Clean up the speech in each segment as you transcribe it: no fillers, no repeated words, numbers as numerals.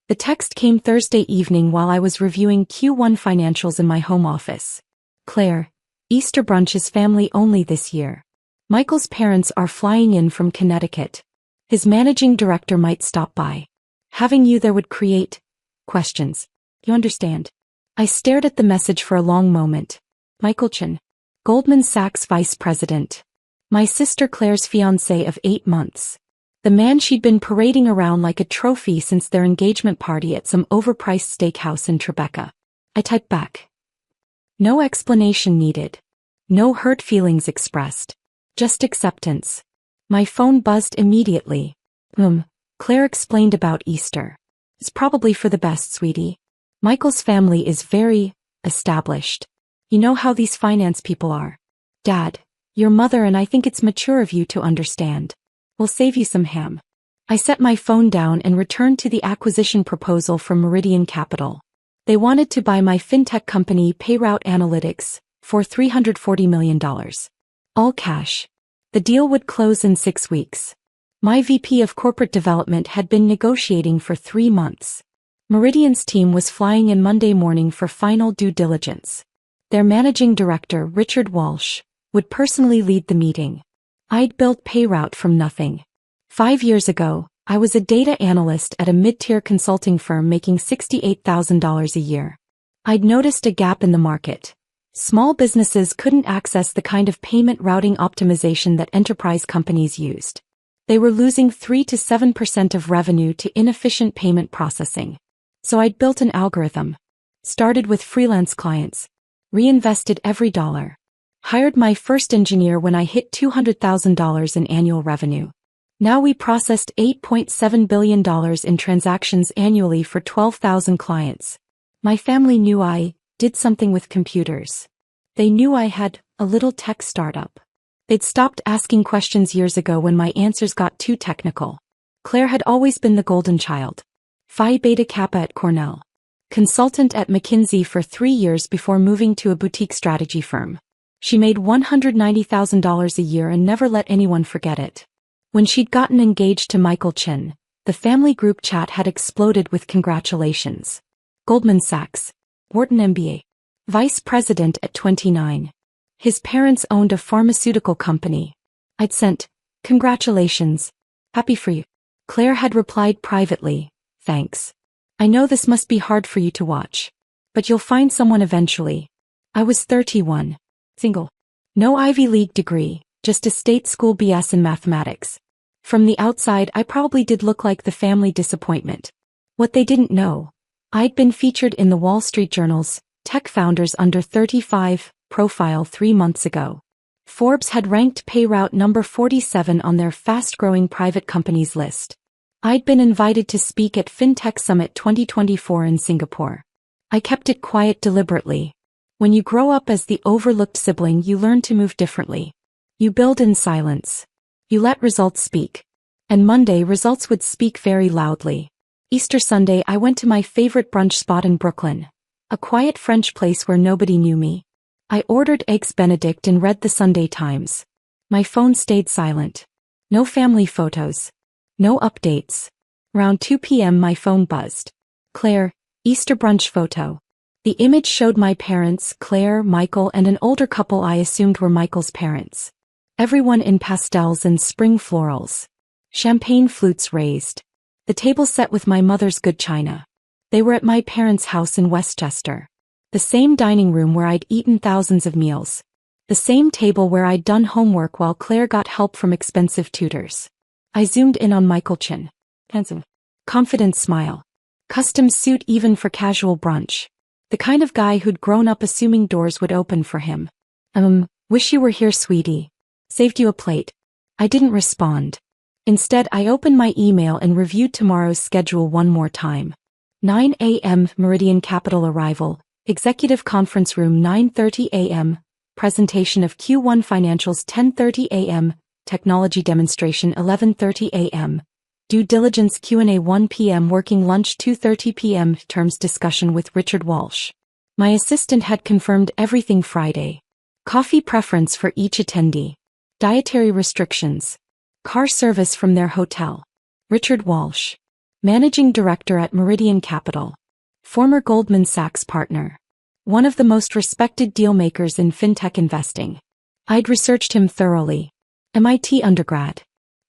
The text came Thursday evening while I was reviewing Q1 financials in my home office. Claire, Easter brunch is family only this year. Michael's parents are flying in from Connecticut. His managing director might stop by. Having you there would create questions. You understand? I stared at the message for a long moment. Michael Chen, Goldman Sachs Vice President. My sister Claire's fiancé of 8 months. The man she'd been parading around like a trophy since their engagement party at some overpriced steakhouse in Tribeca. I typed back. No explanation needed. No hurt feelings expressed. Just acceptance. My phone buzzed immediately. Claire explained about Easter. It's probably for the best, sweetie. Michael's family is very established. You know how these finance people are. Dad, your mother and I think it's mature of you to understand. We'll save you some ham. I set my phone down and returned to the acquisition proposal from Meridian Capital. They wanted to buy my fintech company Payroute Analytics for $340 million. All cash. The deal would close in 6 weeks. My VP of Corporate Development had been negotiating for 3 months. Meridian's team was flying in Monday morning for final due diligence. Their managing director, Richard Walsh, would personally lead the meeting. I'd built Payroute from nothing. 5 years ago, I was a data analyst at a mid-tier consulting firm making $68,000 a year. I'd noticed a gap in the market. Small businesses couldn't access the kind of payment routing optimization that enterprise companies used. They were losing 3 to 7% of revenue to inefficient payment processing. So I'd built an algorithm. Started with freelance clients. Reinvested every dollar. Hired my first engineer when I hit $200,000 in annual revenue. Now we processed $8.7 billion in transactions annually for 12,000 clients. My family knew I did something with computers. They knew I had a little tech startup. They'd stopped asking questions years ago when my answers got too technical. Claire had always been the golden child. Phi Beta Kappa at Cornell. Consultant at McKinsey for 3 years before moving to a boutique strategy firm. She made $190,000 a year and never let anyone forget it. When she'd gotten engaged to Michael Chen, the family group chat had exploded with congratulations. Goldman Sachs, Wharton MBA, Vice President at 29. His parents owned a pharmaceutical company. I'd sent, congratulations, happy for you. Claire had replied privately, thanks. I know this must be hard for you to watch. But you'll find someone eventually. I was 31. Single. No Ivy League degree, just a state school BS in mathematics. From the outside I probably did look like the family disappointment. What they didn't know. I'd been featured in the Wall Street Journal's Tech Founders Under 35 profile 3 months ago. Forbes had ranked Payroute number 47 on their fast-growing private companies list. I'd been invited to speak at FinTech Summit 2024 in Singapore. I kept it quiet deliberately. When you grow up as the overlooked sibling, you learn to move differently. You build in silence. You let results speak. And Monday results would speak very loudly. Easter Sunday I went to my favorite brunch spot in Brooklyn. A quiet French place where nobody knew me. I ordered eggs Benedict and read the Sunday Times. My phone stayed silent. No family photos. No updates. Around 2 p.m. my phone buzzed. Claire, Easter brunch photo. The image showed my parents, Claire, Michael, and an older couple I assumed were Michael's parents. Everyone in pastels and spring florals. Champagne flutes raised. The table set with my mother's good china. They were at my parents' house in Westchester. The same dining room where I'd eaten thousands of meals. The same table where I'd done homework while Claire got help from expensive tutors. I zoomed in on Michael Chen. Handsome. Confident smile. Custom suit even for casual brunch. The kind of guy who'd grown up assuming doors would open for him. Wish you were here, sweetie. Saved you a plate. I didn't respond. Instead, I opened my email and reviewed tomorrow's schedule one more time. 9 a.m. Meridian Capital arrival, Executive Conference Room 9:30 a.m., presentation of Q1 financials 10:30 a.m., technology demonstration 11:30 a.m., due diligence Q&A 1 p.m., working lunch 2:30 p.m., terms discussion with Richard Walsh. My assistant had confirmed everything Friday. Coffee preference for each attendee. Dietary restrictions. Car service from their hotel. Richard Walsh. Managing Director at Meridian Capital. Former Goldman Sachs partner. One of the most respected dealmakers in fintech investing. I'd researched him thoroughly. MIT undergrad.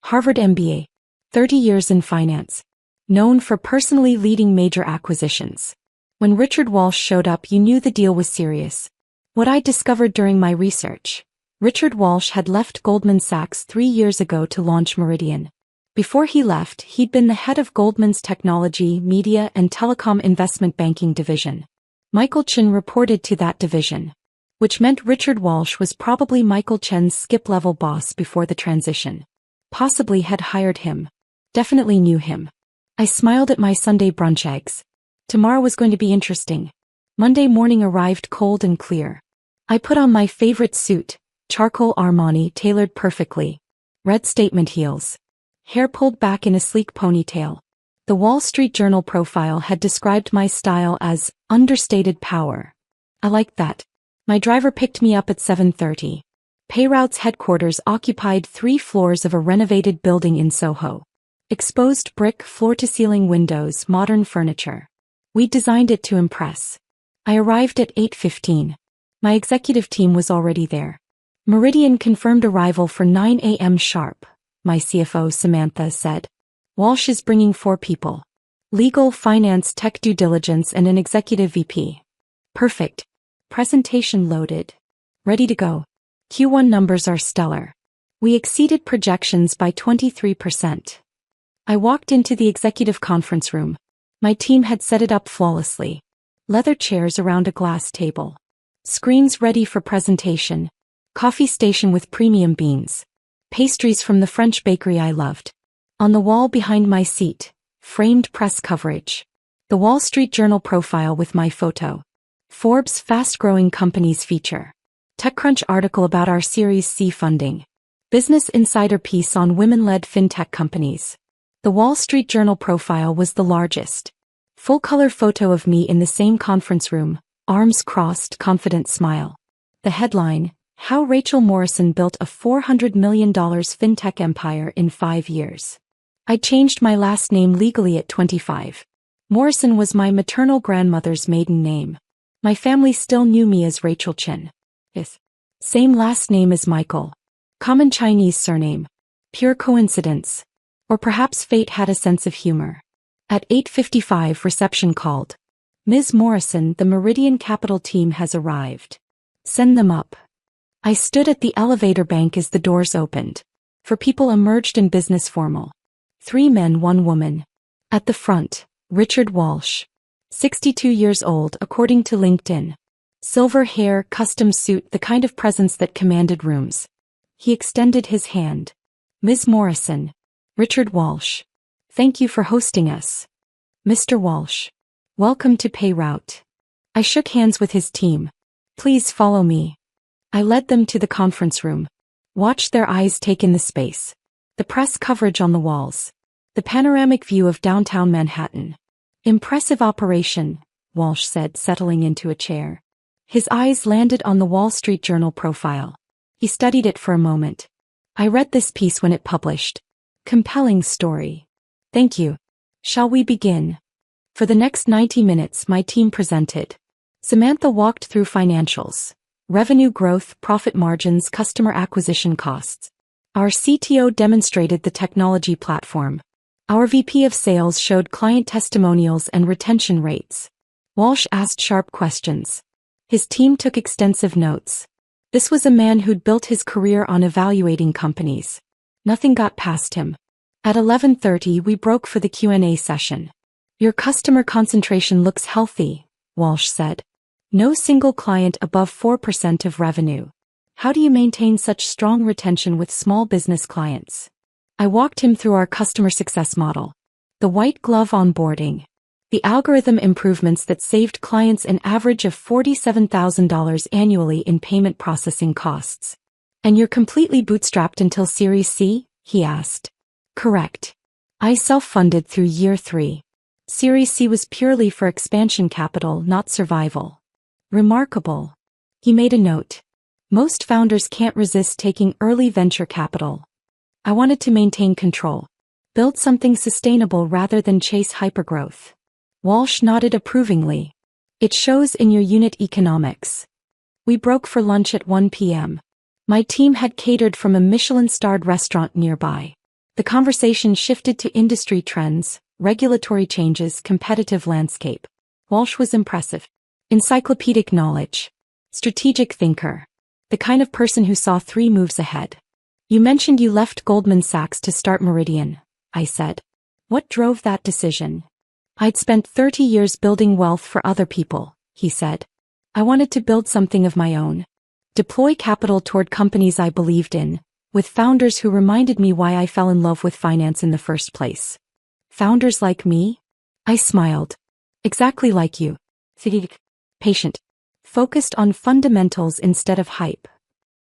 Harvard MBA. 30 years in finance. Known for personally leading major acquisitions. When Richard Walsh showed up, you knew the deal was serious. What I discovered during my research. Richard Walsh had left Goldman Sachs 3 years ago to launch Meridian. Before he left, he'd been the head of Goldman's technology, media, and telecom investment banking division. Michael Chen reported to that division. Which meant Richard Walsh was probably Michael Chen's skip-level boss before the transition. Possibly had hired him. Definitely knew him. I smiled at my Sunday brunch eggs. Tomorrow was going to be interesting. Monday morning arrived cold and clear. I put on my favorite suit, charcoal Armani tailored perfectly. Red statement heels. Hair pulled back in a sleek ponytail. The Wall Street Journal profile had described my style as understated power. I liked that. My driver picked me up at 7:30. Payroute's headquarters occupied 3 floors of a renovated building in Soho. Exposed brick floor-to-ceiling windows, modern furniture. We designed it to impress. I arrived at 8:15. My executive team was already there. Meridian confirmed arrival for 9 a.m. sharp. My CFO Samantha said. Walsh is bringing 4 people. Legal, finance, tech due diligence, and an executive VP. Perfect. Presentation loaded. Ready to go. Q1 numbers are stellar. We exceeded projections by 23%. I walked into the executive conference room. My team had set it up flawlessly. Leather chairs around a glass table. Screens ready for presentation. Coffee station with premium beans. Pastries from the French bakery I loved. On the wall behind my seat, framed press coverage. The Wall Street Journal profile with my photo. Forbes fast-growing companies feature. TechCrunch article about our Series C funding. Business Insider piece on women-led fintech companies. The Wall Street Journal profile was the largest. Full-color photo of me in the same conference room, arms crossed, confident smile. The headline, How Rachel Morrison Built a $400 million Fintech Empire in 5 Years. I changed my last name legally at 25. Morrison was my maternal grandmother's maiden name. My family still knew me as Rachel Chen. Yes. Same last name as Michael. Common Chinese surname. Pure coincidence. Or perhaps fate had a sense of humor. At 8:55 reception called. Ms. Morrison, the Meridian Capital team has arrived. Send them up. I stood at the elevator bank as the doors opened. 4 people emerged in business formal. 3 men, 1 woman. At the front, Richard Walsh. 62 years old according to LinkedIn. Silver hair, custom suit, the kind of presence that commanded rooms. He extended his hand. Ms. Morrison. Richard Walsh. Thank you for hosting us. Mr. Walsh. Welcome to Payroute. I shook hands with his team. Please follow me. I led them to the conference room. Watched their eyes take in the space. The press coverage on the walls. The panoramic view of downtown Manhattan. Impressive operation, Walsh said, settling into a chair. His eyes landed on the Wall Street Journal profile. He studied it for a moment. I read this piece when it published. Compelling story. Thank you. Shall we begin? For the next 90 minutes my team presented. Samantha walked through financials. Revenue growth, profit margins, customer acquisition costs. Our CTO demonstrated the technology platform. Our VP of sales showed client testimonials and retention rates. Walsh asked sharp questions. His team took extensive notes. This was a man who'd built his career on evaluating companies. Nothing got past him. At 11:30 we broke for the Q&A session. Your customer concentration looks healthy, Walsh said. No single client above 4% of revenue. How do you maintain such strong retention with small business clients? I walked him through our customer success model. The white glove onboarding. The algorithm improvements that saved clients an average of $47,000 annually in payment processing costs. And you're completely bootstrapped until Series C? He asked. Correct. I self-funded through year 3. Series C was purely for expansion capital, not survival. Remarkable. He made a note. Most founders can't resist taking early venture capital. I wanted to maintain control. Build something sustainable rather than chase hypergrowth. Walsh nodded approvingly. It shows in your unit economics. We broke for lunch at 1 p.m. My team had catered from a Michelin-starred restaurant nearby. The conversation shifted to industry trends, regulatory changes, competitive landscape. Walsh was impressive. Encyclopedic knowledge. Strategic thinker. The kind of person who saw 3 moves ahead. You mentioned you left Goldman Sachs to start Meridian, I said. What drove that decision? I'd spent 30 years building wealth for other people, he said. I wanted to build something of my own. Deploy capital toward companies I believed in, with founders who reminded me why I fell in love with finance in the first place. Founders like me? I smiled. Exactly like you. Patient. Focused on fundamentals instead of hype.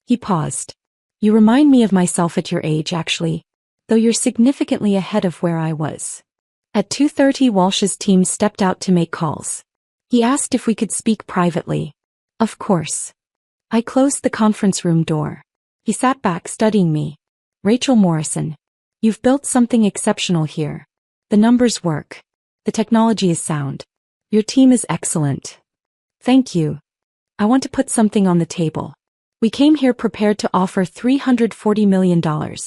He paused. You remind me of myself at your age, actually, though you're significantly ahead of where I was. At 2:30, Walsh's team stepped out to make calls. He asked if we could speak privately. Of course. I closed the conference room door. He sat back studying me. Rachel Morrison. You've built something exceptional here. The numbers work. The technology is sound. Your team is excellent. Thank you. I want to put something on the table. We came here prepared to offer $340 million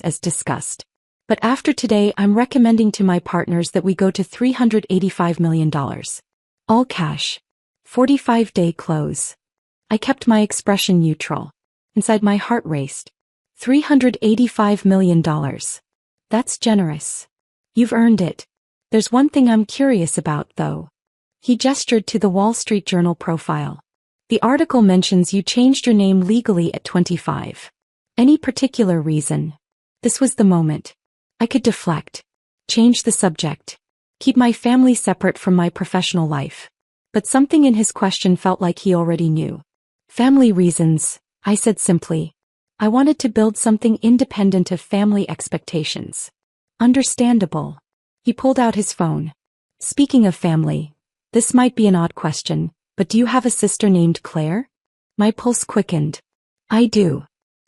as discussed. But after today, I'm recommending to my partners that we go to $385 million. All cash. 45-day close. I kept my expression neutral. Inside my heart raced. $385 million. That's generous. You've earned it. There's one thing I'm curious about, though. He gestured to the Wall Street Journal profile. The article mentions you changed your name legally at 25. Any particular reason? This was the moment. I could deflect. Change the subject. Keep my family separate from my professional life. But something in his question felt like he already knew. Family reasons, I said simply. I wanted to build something independent of family expectations. Understandable. He pulled out his phone. Speaking of family, this might be an odd question, but do you have a sister named Claire? My pulse quickened. I do.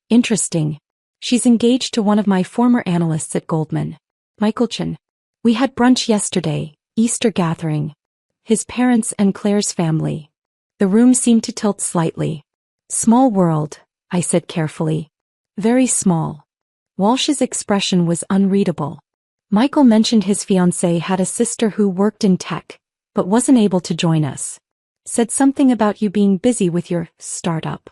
Interesting. She's engaged to one of my former analysts at Goldman, Michael Chen. We had brunch yesterday, Easter gathering. His parents and Claire's family. The room seemed to tilt slightly. Small world, I said carefully. Very small. Walsh's expression was unreadable. Michael mentioned his fiancé had a sister who worked in tech, but wasn't able to join us. Said something about you being busy with your startup.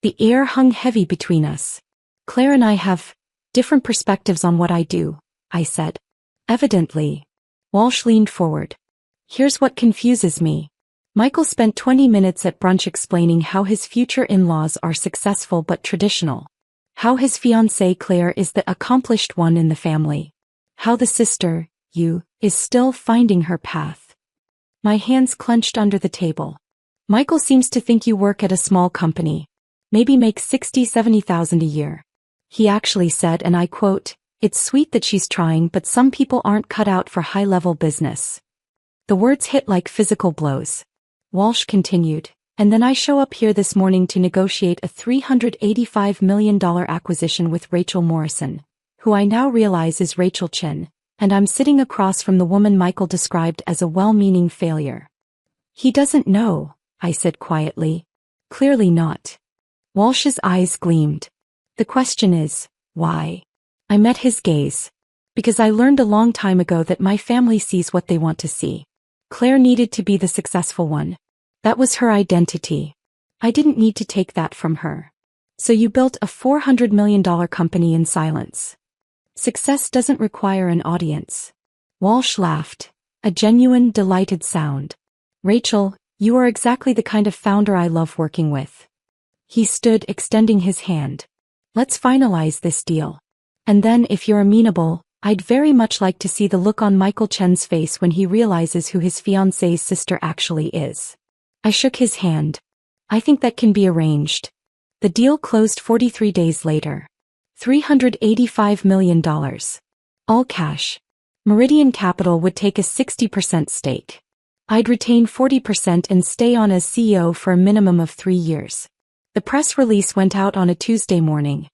The air hung heavy between us. Claire and I have different perspectives on what I do, I said. Evidently. Walsh leaned forward. Here's what confuses me. Michael spent 20 minutes at brunch explaining how his future in-laws are successful but traditional. How his fiancée Claire is the accomplished one in the family. How the sister, you, is still finding her path. My hands clenched under the table. Michael seems to think you work at a small company. Maybe make $60,000-70,000 a year. He actually said, and I quote, "It's sweet that she's trying, but some people aren't cut out for high-level business." The words hit like physical blows. Walsh continued, and then I show up here this morning to negotiate a $385 million acquisition with Rachel Morrison, who I now realize is Rachel Chen, and I'm sitting across from the woman Michael described as a well-meaning failure. He doesn't know, I said quietly. Clearly not. Walsh's eyes gleamed. The question is, why? I met his gaze. Because I learned a long time ago that my family sees what they want to see. Claire needed to be the successful one. That was her identity. I didn't need to take that from her. So you built a $400 million company in silence. Success doesn't require an audience. Walsh laughed, a genuine, delighted sound. Rachel, you are exactly the kind of founder I love working with. He stood, extending his hand. Let's finalize this deal. And then, if you're amenable, I'd very much like to see the look on Michael Chen's face when he realizes who his fiancée's sister actually is. I shook his hand. I think that can be arranged. The deal closed 43 days later. $385 million. All cash. Meridian Capital would take a 60% stake. I'd retain 40% and stay on as CEO for a minimum of 3 years. The press release went out on a Tuesday morning.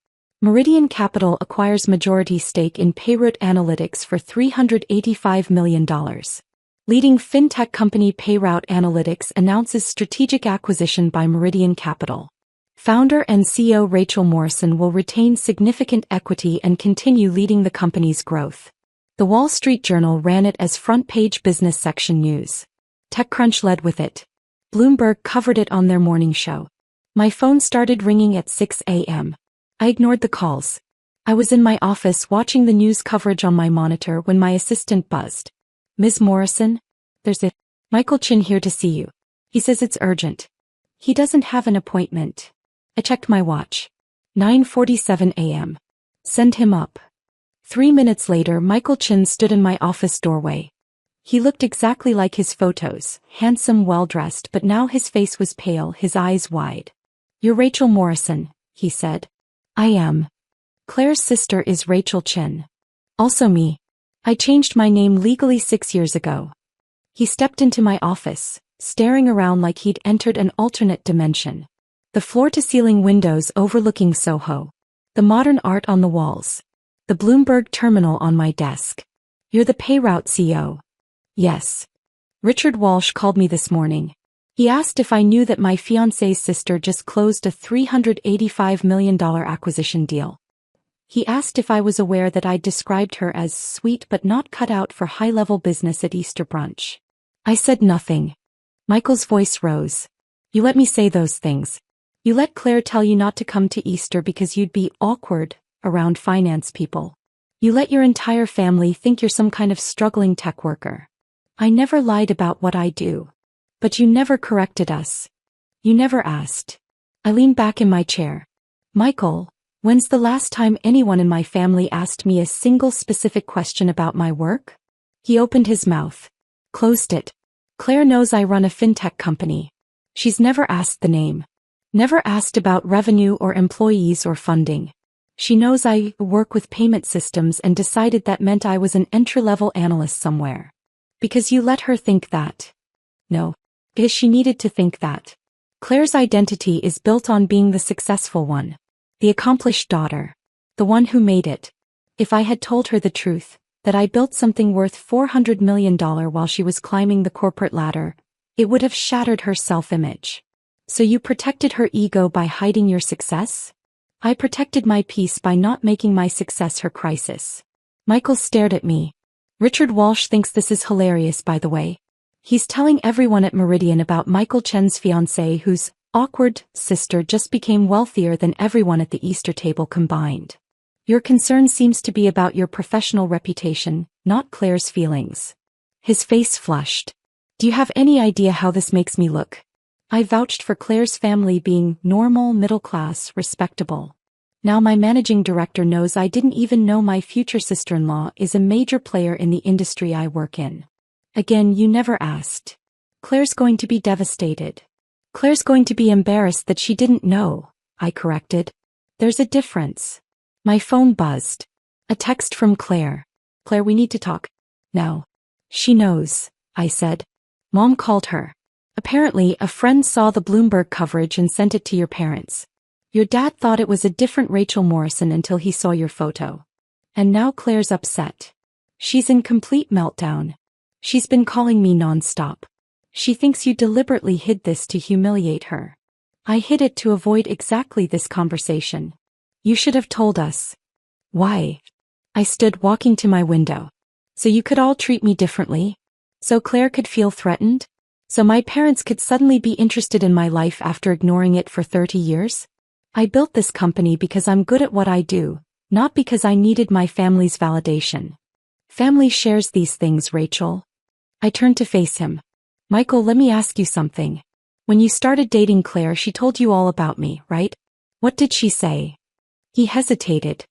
Meridian Capital acquires majority stake in Payroute Analytics for $385 million. Leading fintech company Payroute Analytics announces strategic acquisition by Meridian Capital. Founder and CEO Rachel Morrison will retain significant equity and continue leading the company's growth. The Wall Street Journal ran it as front-page business section news. TechCrunch led with it. Bloomberg covered it on their morning show. My phone started ringing at 6 a.m. I ignored the calls. I was in my office watching the news coverage on my monitor when my assistant buzzed. Ms. Morrison? There's Michael Chen here to see you. He says it's urgent. He doesn't have an appointment. I checked my watch. 9:47 a.m. Send him up. 3 minutes later, Michael Chen stood in my office doorway. He looked exactly like his photos, handsome, well-dressed, but now his face was pale, his eyes wide. You're Rachel Morrison, he said. I am. Claire's sister is Rachel Chen. Also me. I changed my name legally 6 years ago. He stepped into my office, staring around like he'd entered an alternate dimension. The floor-to-ceiling windows overlooking Soho. The modern art on the walls. The Bloomberg terminal on my desk. You're the Payroute CEO. Yes. Richard Walsh called me this morning. He asked if I knew that my fiancé's sister just closed a $385 million acquisition deal. He asked if I was aware that I'd described her as sweet but not cut out for high-level business at Easter brunch. I said nothing. Michael's voice rose. You let me say those things. You let Claire tell you not to come to Easter because you'd be awkward around finance people. You let your entire family think you're some kind of struggling tech worker. I never lied about what I do. But you never corrected us. You never asked. I leaned back in my chair. Michael, when's the last time anyone in my family asked me a single specific question about my work? He opened his mouth. Closed it. Claire knows I run a fintech company. She's never asked the name. Never asked about revenue or employees or funding. She knows I work with payment systems and decided that meant I was an entry-level analyst somewhere. Because you let her think that. No. Because she needed to think that. Claire's identity is built on being the successful one. The accomplished daughter. The one who made it. If I had told her the truth, that I built something worth $400 million while she was climbing the corporate ladder, it would have shattered her self-image. So you protected her ego by hiding your success? I protected my peace by not making my success her crisis. Michael stared at me. Richard Walsh thinks this is hilarious, by the way. He's telling everyone at Meridian about Michael Chen's fiancée whose awkward sister just became wealthier than everyone at the Easter table combined. Your concern seems to be about your professional reputation, not Claire's feelings. His face flushed. Do you have any idea how this makes me look? I vouched for Claire's family being normal, middle-class, respectable. Now my managing director knows I didn't even know my future sister-in-law is a major player in the industry I work in. Again, you never asked. Claire's going to be devastated. Claire's going to be embarrassed that she didn't know, I corrected. There's a difference. My phone buzzed. A text from Claire. Claire, we need to talk. Now. She knows, I said. Mom called her. Apparently, a friend saw the Bloomberg coverage and sent it to your parents. Your dad thought it was a different Rachel Morrison until he saw your photo. And now Claire's upset. She's in complete meltdown. She's been calling me nonstop. She thinks you deliberately hid this to humiliate her. I hid it to avoid exactly this conversation. You should have told us. Why? I stood walking to my window. So you could all treat me differently? So Claire could feel threatened? So my parents could suddenly be interested in my life after ignoring it for 30 years? I built this company because I'm good at what I do, not because I needed my family's validation. Family shares these things, Rachel. I turned to face him. Michael, let me ask you something. When you started dating Claire, she told you all about me, right? What did she say? He hesitated.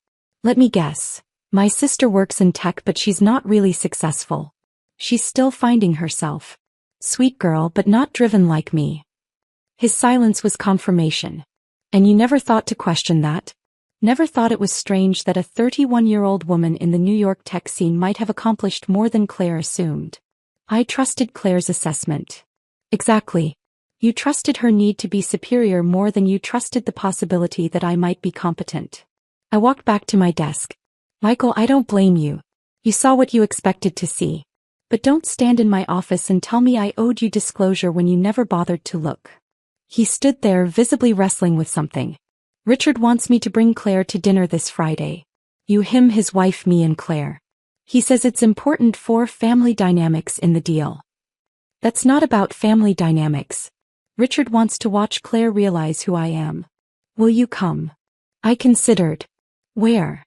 Let me guess. My sister works in tech, but she's not really successful. She's still finding herself. Sweet girl, but not driven like me. His silence was confirmation. And you never thought to question that? Never thought it was strange that a 31-year-old woman in the New York tech scene might have accomplished more than Claire assumed. I trusted Claire's assessment. Exactly. You trusted her need to be superior more than you trusted the possibility that I might be competent. I walked back to my desk. Michael, I don't blame you. You saw what you expected to see. But don't stand in my office and tell me I owed you disclosure when you never bothered to look. He stood there, visibly wrestling with something. Richard wants me to bring Claire to dinner this Friday. You, him, his wife, me and Claire. He says it's important for family dynamics in the deal. That's not about family dynamics. Richard wants to watch Claire realize who I am. Will you come? I considered. Where?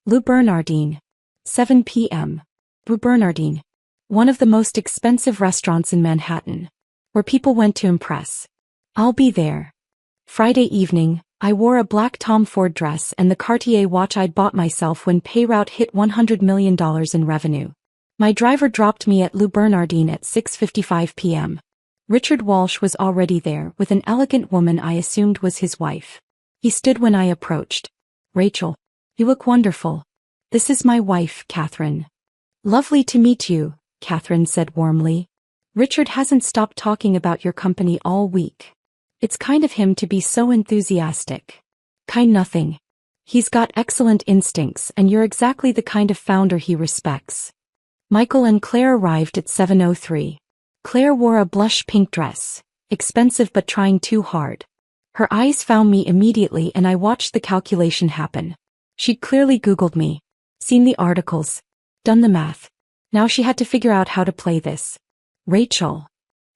Le Bernardin. 7 p.m. Le Bernardin. One of the most expensive restaurants in Manhattan. Where people went to impress. I'll be there. Friday evening, I wore a black Tom Ford dress and the Cartier watch I'd bought myself when Payrout hit $100 million in revenue. My driver dropped me at Le Bernardin at 6:55 p.m. Richard Walsh was already there with an elegant woman I assumed was his wife. He stood when I approached. Rachel, you look wonderful. This is my wife, Catherine. Lovely to meet you, Catherine said warmly. Richard hasn't stopped talking about your company all week. It's kind of him to be so enthusiastic. Kind nothing. He's got excellent instincts and you're exactly the kind of founder he respects. Michael and Claire arrived at 7:03. Claire wore a blush pink dress, expensive but trying too hard. Her eyes found me immediately and I watched the calculation happen. She'd clearly Googled me, seen the articles, done the math. Now she had to figure out how to play this. Rachel.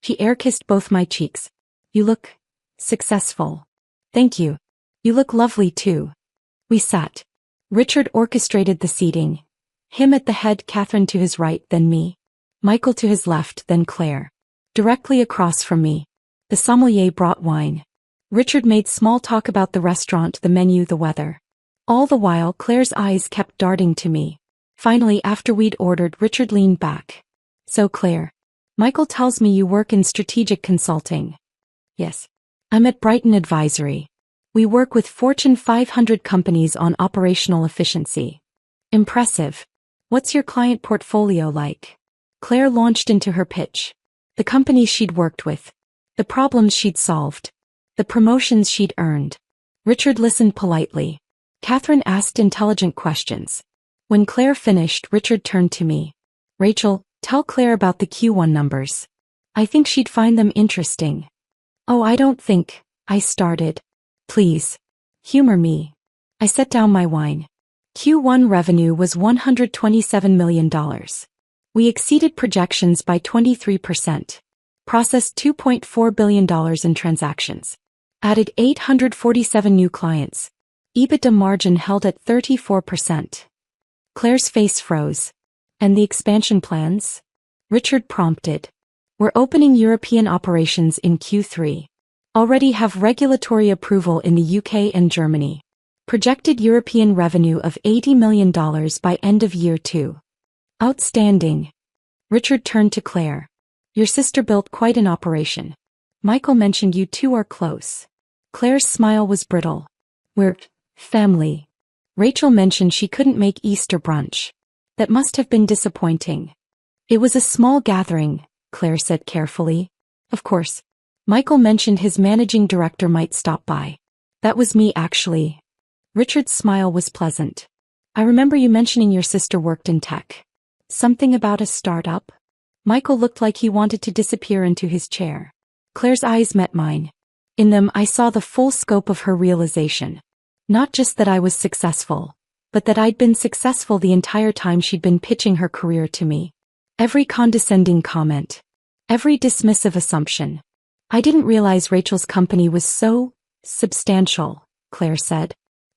She air-kissed both my cheeks. You look successful. Thank you. You look lovely too. We sat. Richard orchestrated the seating. Him at the head, Catherine to his right, then me. Michael to his left, then Claire. Directly across from me. The sommelier brought wine. Richard made small talk about the restaurant, the menu, the weather. All the while Claire's eyes kept darting to me. Finally, after we'd ordered, Richard leaned back. So Claire, Michael tells me you work in strategic consulting. Yes. I'm at Brighton Advisory. We work with Fortune 500 companies on operational efficiency. Impressive. What's your client portfolio like? Claire launched into her pitch. The companies she'd worked with. The problems she'd solved. The promotions she'd earned. Richard listened politely. Catherine asked intelligent questions. When Claire finished, Richard turned to me. Rachel, tell Claire about the Q1 numbers. I think she'd find them interesting. Oh, I don't think, I started. Please. Humor me. I set down my wine. Q1 revenue was $127 million. We exceeded projections by 23%. Processed $2.4 billion in transactions. Added 847 new clients. EBITDA margin held at 34%. Claire's face froze. And the expansion plans? Richard prompted. We're opening European operations in Q3. Already have regulatory approval in the UK and Germany. Projected European revenue of $80 million by end of year 2. Outstanding. Richard turned to Claire. Your sister built quite an operation. Michael mentioned you two are close. Claire's smile was brittle. We're family. Rachel mentioned she couldn't make Easter brunch. That must have been disappointing. It was a small gathering, Claire said carefully. Of course. Michael mentioned his managing director might stop by. That was me actually. Richard's smile was pleasant. I remember you mentioning your sister worked in tech. Something about a startup? Michael looked like he wanted to disappear into his chair. Claire's eyes met mine. In them I saw the full scope of her realization. Not just that I was successful, but that I'd been successful the entire time she'd been pitching her career to me. Every condescending comment. Every dismissive assumption. I didn't realize Rachel's company was so substantial, Claire said.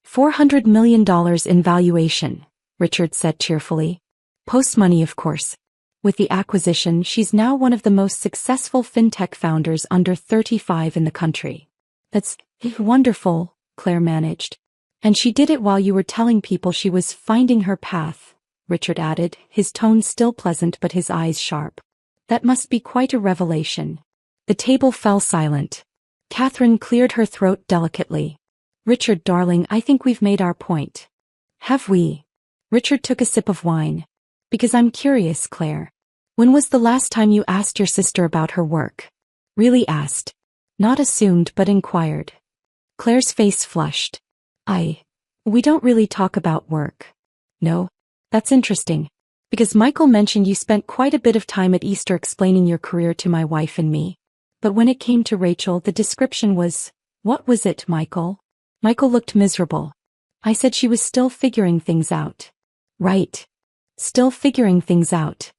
$400 million in valuation, Richard said cheerfully. Post-money, of course. With the acquisition, she's now one of the most successful fintech founders under 35 in the country. That's wonderful, Claire managed. And she did it while you were telling people she was finding her path, Richard added, his tone still pleasant but his eyes sharp. That must be quite a revelation. The table fell silent. Catherine cleared her throat delicately. Richard, darling, I think we've made our point. Have we? Richard took a sip of wine. Because I'm curious, Claire. When was the last time you asked your sister about her work? Really asked. Not assumed but inquired. Claire's face flushed. We don't really talk about work. No? That's interesting. Because Michael mentioned you spent quite a bit of time at Easter explaining your career to my wife and me. But when it came to Rachel, the description was, what was it, Michael? Michael looked miserable. I said she was still figuring things out. Right. Still figuring things out.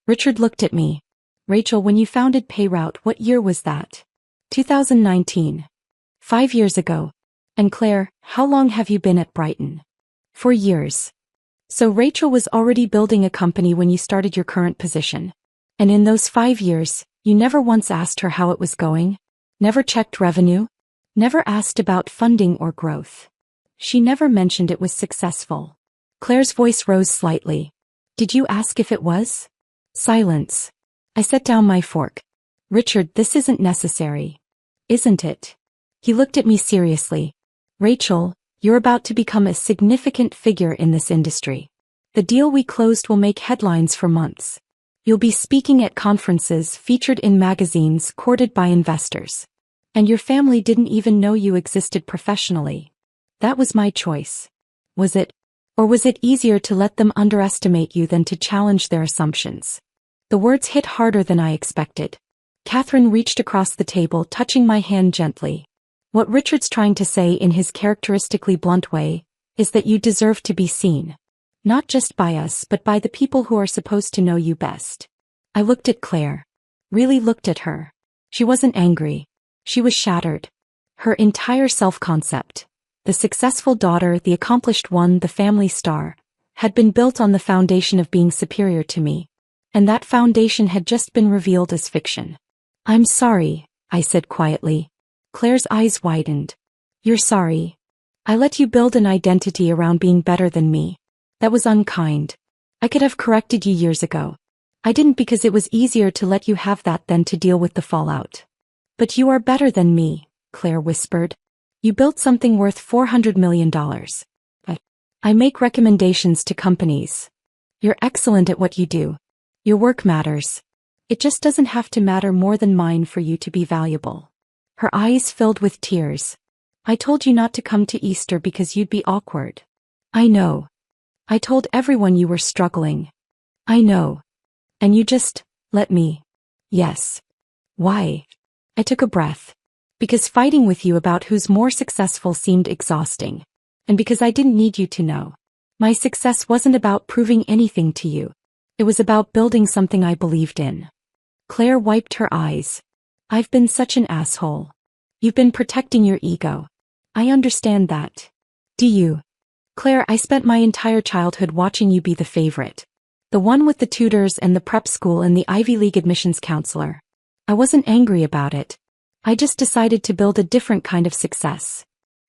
Richard looked at me. Rachel, when you founded Payroute, what year was that? 2019. 5 years ago. And Claire, how long have you been at Brighton? 4 years. So Rachel was already building a company when you started your current position. And in those 5 years, you never once asked her how it was going? Never checked revenue? Never asked about funding or growth? She never mentioned it was successful. Claire's voice rose slightly. Did you ask if it was? Silence. I set down my fork. Richard, this isn't necessary. Isn't it? He looked at me seriously. Rachel, you're about to become a significant figure in this industry. The deal we closed will make headlines for months. You'll be speaking at conferences, featured in magazines, courted by investors. And your family didn't even know you existed professionally. That was my choice. Was it? Or was it easier to let them underestimate you than to challenge their assumptions? The words hit harder than I expected. Catherine reached across the table, touching my hand gently. What Richard's trying to say in his characteristically blunt way is that you deserve to be seen. Not just by us but by the people who are supposed to know you best. I looked at Claire. Really looked at her. She wasn't angry. She was shattered. Her entire self-concept, the successful daughter, the accomplished one, the family star, had been built on the foundation of being superior to me. And that foundation had just been revealed as fiction. I'm sorry, I said quietly. Claire's eyes widened. You're sorry. I let you build an identity around being better than me. That was unkind. I could have corrected you years ago. I didn't because it was easier to let you have that than to deal with the fallout. But you are better than me, Claire whispered. You built something worth $400 million. I make recommendations to companies. You're excellent at what you do. Your work matters. It just doesn't have to matter more than mine for you to be valuable. Her eyes filled with tears. I told you not to come to Easter because you'd be awkward. I know. I told everyone you were struggling. I know. And you just let me. Yes. Why? I took a breath. Because fighting with you about who's more successful seemed exhausting. And because I didn't need you to know. My success wasn't about proving anything to you. It was about building something I believed in. Claire wiped her eyes. I've been such an asshole. You've been protecting your ego. I understand that. Do you? Claire, I spent my entire childhood watching you be the favorite. The one with the tutors and the prep school and the Ivy League admissions counselor. I wasn't angry about it. I just decided to build a different kind of success.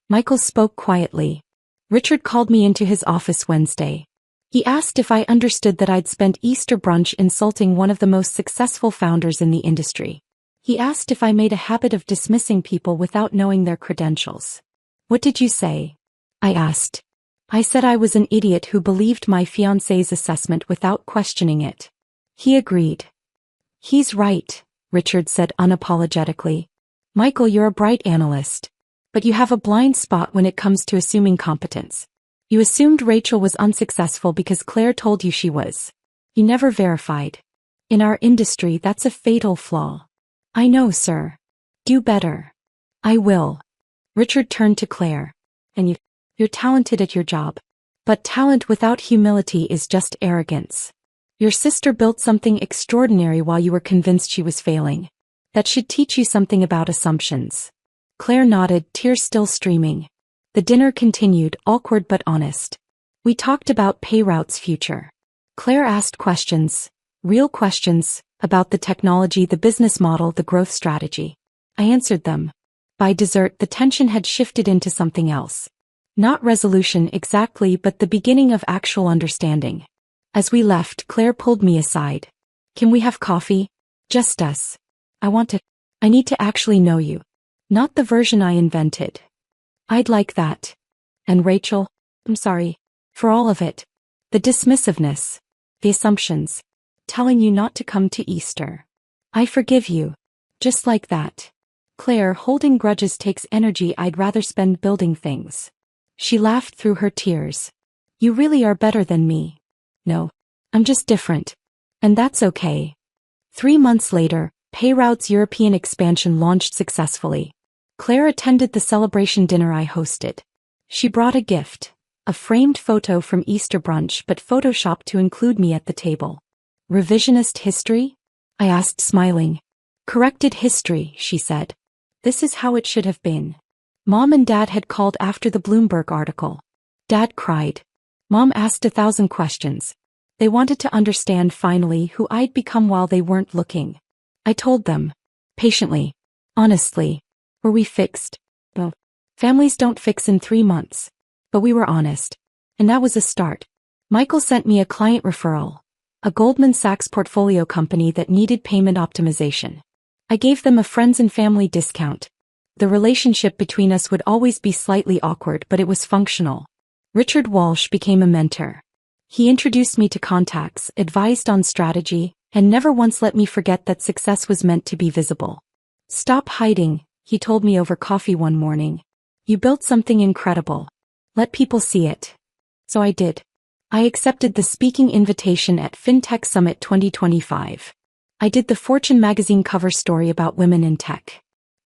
Michael spoke quietly. Richard called me into his office Wednesday. He asked if I understood that I'd spent Easter brunch insulting one of the most successful founders in the industry. He asked if I made a habit of dismissing people without knowing their credentials. What did you say? I asked. I said I was an idiot who believed my fiancé's assessment without questioning it. He agreed. He's right, Richard said unapologetically. Michael, you're a bright analyst. But you have a blind spot when it comes to assuming competence. You assumed Rachel was unsuccessful because Claire told you she was. You never verified. In our industry, that's a fatal flaw. I know, sir. Do better. I will. Richard turned to Claire. And you're talented at your job. But talent without humility is just arrogance. Your sister built something extraordinary while you were convinced she was failing. That should teach you something about assumptions. Claire nodded, tears still streaming. The dinner continued, awkward but honest. We talked about Payroute's future. Claire asked questions, real questions, about the technology, the business model, the growth strategy. I answered them. By dessert, the tension had shifted into something else. Not resolution exactly, but the beginning of actual understanding. As we left, Claire pulled me aside. Can we have coffee? Just us. I need to actually know you. Not the version I invented. I'd like that. And Rachel, I'm sorry. For all of it. The dismissiveness. The assumptions. Telling you not to come to Easter. I forgive you. Just like that. Claire, holding grudges takes energy I'd rather spend building things. She laughed through her tears. You really are better than me. No. I'm just different. And that's okay. 3 months later, Payrout's European expansion launched successfully. Claire attended the celebration dinner I hosted. She brought a gift, a framed photo from Easter brunch but photoshopped to include me at the table. Revisionist history? I asked, smiling. Corrected history, she said. This is how it should have been. Mom and Dad had called after the Bloomberg article. Dad cried. Mom asked 1,000 questions. They wanted to understand finally who I'd become while they weren't looking. I told them. Patiently. Honestly. Were we fixed? Well, families don't fix in 3 months. But we were honest. And that was a start. Michael sent me a client referral. A Goldman Sachs portfolio company that needed payment optimization. I gave them a friends and family discount. The relationship between us would always be slightly awkward, but it was functional. Richard Walsh became a mentor. He introduced me to contacts, advised on strategy, and never once let me forget that success was meant to be visible. Stop hiding, he told me over coffee one morning. You built something incredible. Let people see it. So I did. I accepted the speaking invitation at FinTech Summit 2025. I did the Fortune magazine cover story about women in tech.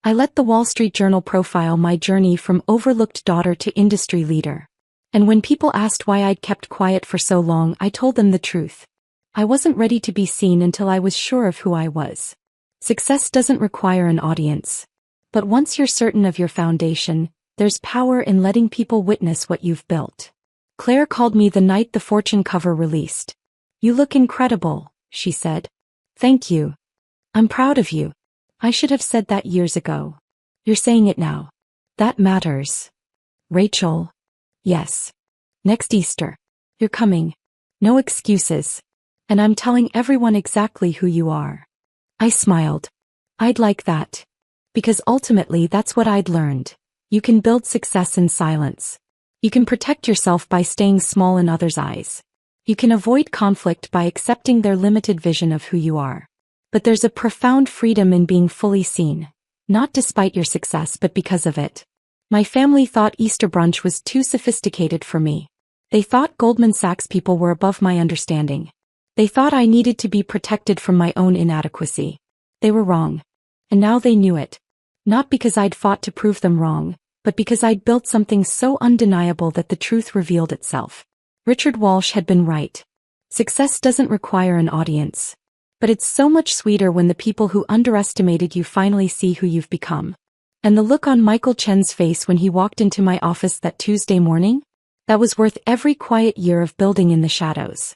I let the Wall Street Journal profile my journey from overlooked daughter to industry leader. And when people asked why I'd kept quiet for so long, I told them the truth. I wasn't ready to be seen until I was sure of who I was. Success doesn't require an audience. But once you're certain of your foundation, there's power in letting people witness what you've built. Claire called me the night the Fortune cover released. You look incredible, she said. Thank you. I'm proud of you. I should have said that years ago. You're saying it now. That matters. Rachel. Yes. Next Easter. You're coming. No excuses. And I'm telling everyone exactly who you are. I smiled. I'd like that. Because ultimately that's what I'd learned. You can build success in silence. You can protect yourself by staying small in others' eyes. You can avoid conflict by accepting their limited vision of who you are. But there's a profound freedom in being fully seen. Not despite your success but because of it. My family thought Easter brunch was too sophisticated for me. They thought Goldman Sachs people were above my understanding. They thought I needed to be protected from my own inadequacy. They were wrong. And now they knew it. Not because I'd fought to prove them wrong, but because I'd built something so undeniable that the truth revealed itself. Richard Walsh had been right. Success doesn't require an audience. But it's so much sweeter when the people who underestimated you finally see who you've become. And the look on Michael Chen's face when he walked into my office that Tuesday morning? That was worth every quiet year of building in the shadows.